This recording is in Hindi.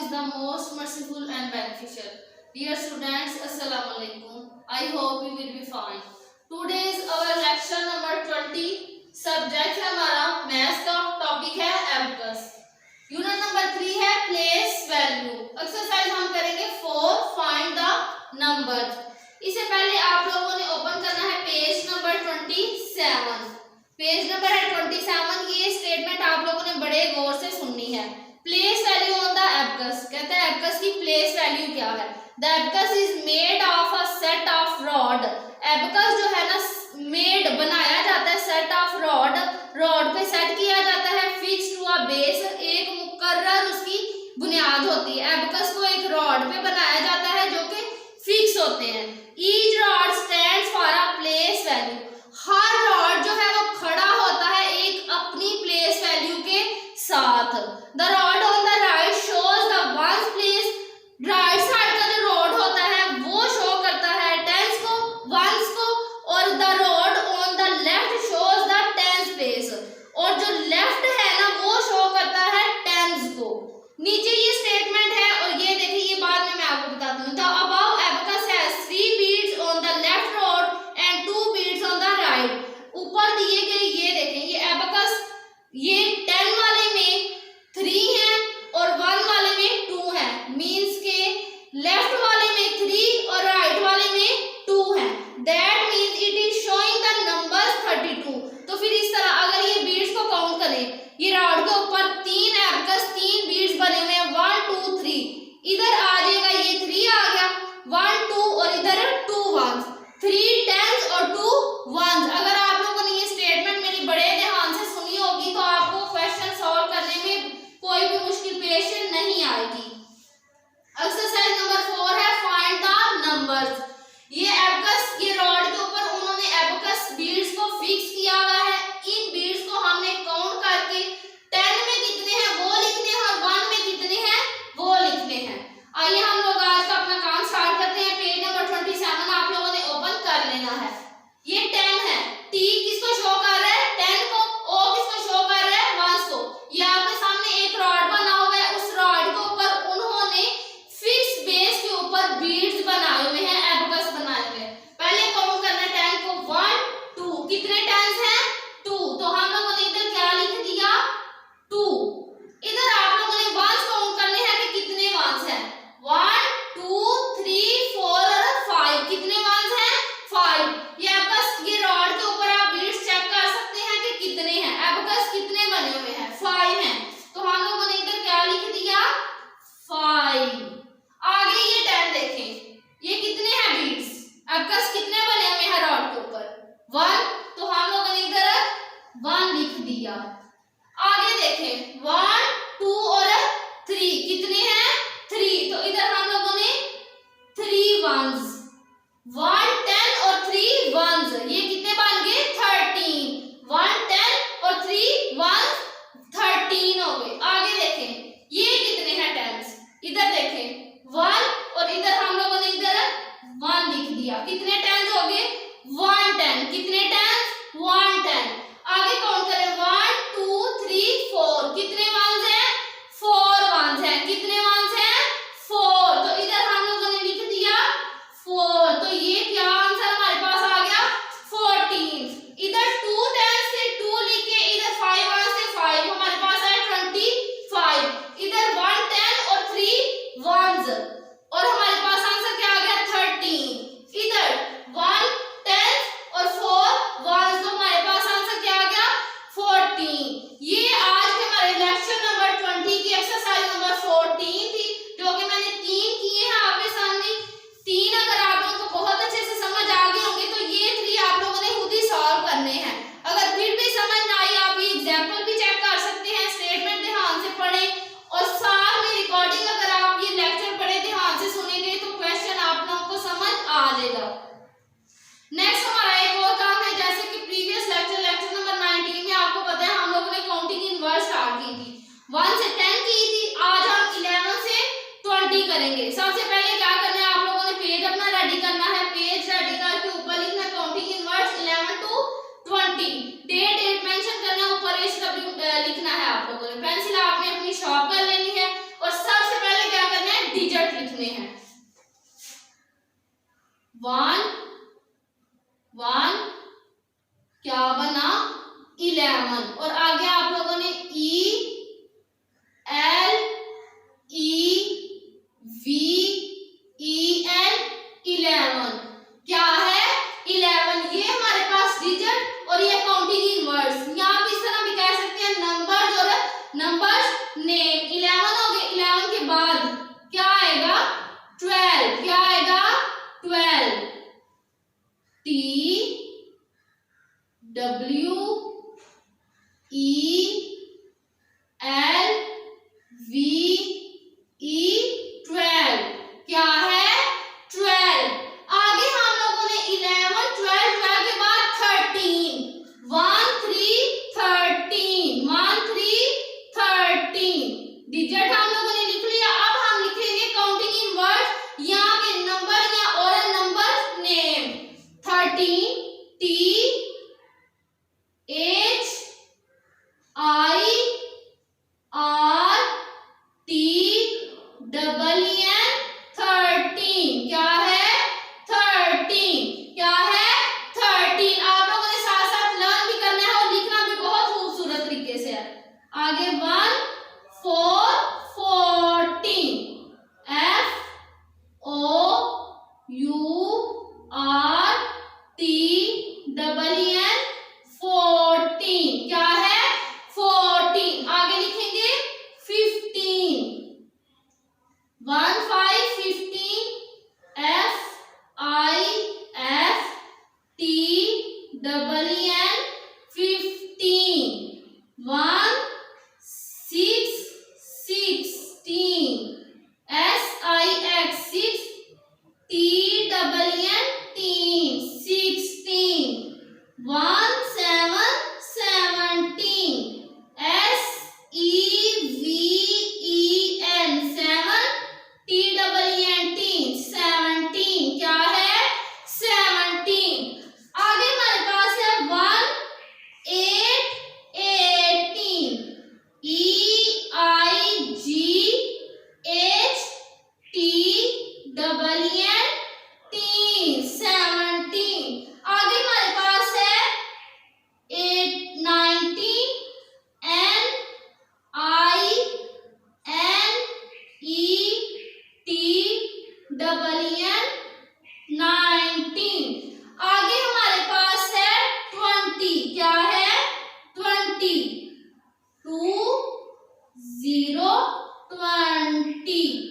is the most merciful and beneficial. Dear students, Assalamu alaikum. I hope you will be fine. Today is our lecture number 20. Subject है हमारा मैथ्स का, टॉपिक है एबकस। यूनिट नंबर 3 है प्लेस वैल्यू। एक्सरसाइज हम करेंगे 4 फाइंड द नंबर्स। इससे पहले आप लोगों ने ओपन करना है पेज नंबर 27। पेज नंबर है 27। ये स्टेटमेंट आप लोगों ने बड़े गौर से सुननी है। Place value on the abacus, कहते हैं एबकस की प्लेस वैल्यू क्या है। The abacus is made of a set of rod. Abacus जो है ना मेड बनाया जाता है सेट ऑफ रॉड पे सेट किया जाता है, फिक्स टू अ बेस, एक मुकर्रर उसकी बुनियाद होती है। एबकस को एक रॉड पे बनाया जाता है जो कि फिक्स होते हैं। Each rod stands for a place value. Her rod जो है वो खड़ा होता है एक अपनी प्लेस वैल्यू के साथ। The rod on the right shows the ones place. Right side का जो रॉड होता है वो शो करता है टेंस को, वंस को, और the rod on the left shows the tens place, और जो लेफ्ट है ना वो शो करता है टेंस को। नीचे ये स्टेटमेंट है और ये देखिए, ये बाद में मैं आपको बताती हूँ। The above abacus has 3 beads on the left rod and 2 beads on the right. ऊपर दिए गए ये देखें, ये एबकस ये 10 वाले में 3 है और 1 वाले में 2 है। मींस के लेफ्ट वाले में 3 और राइट वाले में 2 है। That means it is showing the numbers 32। तो फिर इस तरह अगर ये बीड्स को काउंट करें, ये रॉड के ऊपर 3 एबकस 3 बीड्स बने हुए हैं, 1 2 3। इधर आ जाएगा, ये 3 आ गया, 1 2 और इधर 2 1, 3 टेंस और 2 1। अगर आप लोगों ने ये स्टेटमेंट मेरी बड़े ध्यान से सुनी होगी तो आपको क्वेश्चन सॉल्व करने में कोई भी मुश्किल पेश नहीं आएगी। एक्सरसाइज नंबर 4 है फाइंड द नंबर्स। ये एबकस, ये रॉड के ऊपर उन्होंने एबकस बीड्स को फिक्स किया हुआ है। इन बीड्स को हमने काउंट करके 10 में कितने हैं वो लिखने हैं और 1 में कितने हैं वो लिखने हैं। आइए हम लोग आज का अपना काम स्टार्ट करते हैं। पेज नंबर 27 आप लोगों ने ओपन कर लेना है। ये 10 है, टी किसको शो कर रहा है 10 को, ओ किसको शो कर रहा है 1 को। ये आपके सामने एक रॉड बना हुआ है, उस रॉड के ऊपर उन्होंने फिक्स बेस के ऊपर बीड्स बनाए हुए हैं, एबकस बनाए हुए हैं। पहले काउंट करना है 10 को, 1 2, कितने टेंस हैं 2, तो हम लोगों ने इधर क्या लिख दिया 2। इधर आप लोगों ने वंस काउंट करने हैं कि कितने वंस हैं, 1 2 3 4 और 5। कितने वंस हैं 5। ये एबकस, ये रॉड के ऊपर आप बीड्स चेक कर सकते हैं कि कितने हैं, एबकस कितने बने हुए हैं 5 हैं। तो हम लोगों ने इधर क्या लिख दिया 5। आगे ये 10 देखें, ये कितने हैं बीड्स, एबकस कितने बने हुए हैं रॉड के ऊपर 1, तो हम लोगों ने इधर 1 लिख दिया। आगे देखें 1 2 और 3, कितने हैं 3, तो इधर हम लोगों ने 3 वंस, 1 10 और 3 वंस, ये कितने बन गए 13। 1 10 और 3 वंस 13 हो गए। आगे देखें ये कितने हैं टेंस, इधर देखें 1 और इधर हम लोगों ने इधर 1 लिख दिया। कितने टेंस हो गए 1 10। कितने टेंस 1 10। आगे काउंट करें 1 2 3 4, कितने वंस हैं 4 वंस हैं। कितने वंस हैं 4, तो इधर हम लोगों ने लिख दिया 4। तो ये क्या आंसर हमारे पास आ गया 14। इधर 2 टेंस से 2 लिख के इधर 5 वंस से 5, हमारे पास है 25। इधर 1 10 और 3 वंस और हमारे पास आंसर क्या आ गया 13। इधर 1 10 और 4 वंस, तो हमारे पास आंसर क्या आ गया 14। ये आज के हमारे लेक्चर नंबर 20 की एक्सरसाइज नंबर 14 थी, जो कि मैंने 3 किए हैं आपके सामने। 3 अगर आप लोगों को बहुत अच्छे से समझ आ गए होंगे तो ये 3 आप लोगों ने खुद ही सॉल्व करने हैं। अगर फिर भी समझ ना आई, आप ये एग्जाम्पल भी चेक कर सकते हैं, स्टेटमेंट ध्यान से पढ़ें और साथ में रिकॉर्डिंग अगर आप ये लेक्चर बड़े ध्यान से सुनेंगे तो क्वेश्चन आप लोगों को समझ आ जाएगा। नेक्स्ट हमारा एक और काम है, जैसे कि प्रीवियस लेक्चर नंबर 19 में आपको पता है हम लोगों ने काउंटिंग इन वर्ड स्टार्ट की थी, 1 से 10 की थी। आज हम 11 से 20 करेंगे। सबसे पहले क्या करना है, आप लोगों ने पेज अपना रेडी करना है। पेज रेडी करके ऊपर लिखना है counting in words 11 to 20। Date mention करना है, ऊपर HW लिखना है। आप लोगों ने पेंसिल आपने अपनी शॉर्प कर लेनी है और सबसे पहले क्या डिजिट लिखने हैं। 1 1 क्या बना 11 और आगे आप लोगों ने ELEVEN क्या है 11 ये हमारे पास डिजिट और ये काउंटिंग इन वर्ड्स। यहाँ पे इस तरह भी कह सकते हैं नंबर्स और नंबर्स नेम। 11 हो गए 11 के बाद क्या आएगा 12 क्या आएगा 12 TWELVE क्या है 12। आगे हम लोगों ने 11 12 12 के बाद 13 1 3 13 डिजिट हम लोगों ने लिख लिया। अब हम लिखेंगे काउंटिंग इन वर्ड्स। यहाँ के नंबर या और नंबर नेम 13 THERTEEN क्या है 13 क्या है 13। आप लोगों ने साथ साथ लर्न भी करना है और लिखना भी बहुत खूबसूरत तरीके से है। आगे 1 4 14 FOURTEN 14 क्या है 14। आगे लिखेंगे 15 1 5 15 FIFTEN 1 6 16 SIX 6 TEN 16 1 7 17 SEVEN 7 TEN 17 क्या है 17। आगे हमारे पास है 1 8 18 EIGHTEN 17। आगे हमारे पास है 19 NINETEN 19। आगे हमारे पास है 20 क्या है 20 20 20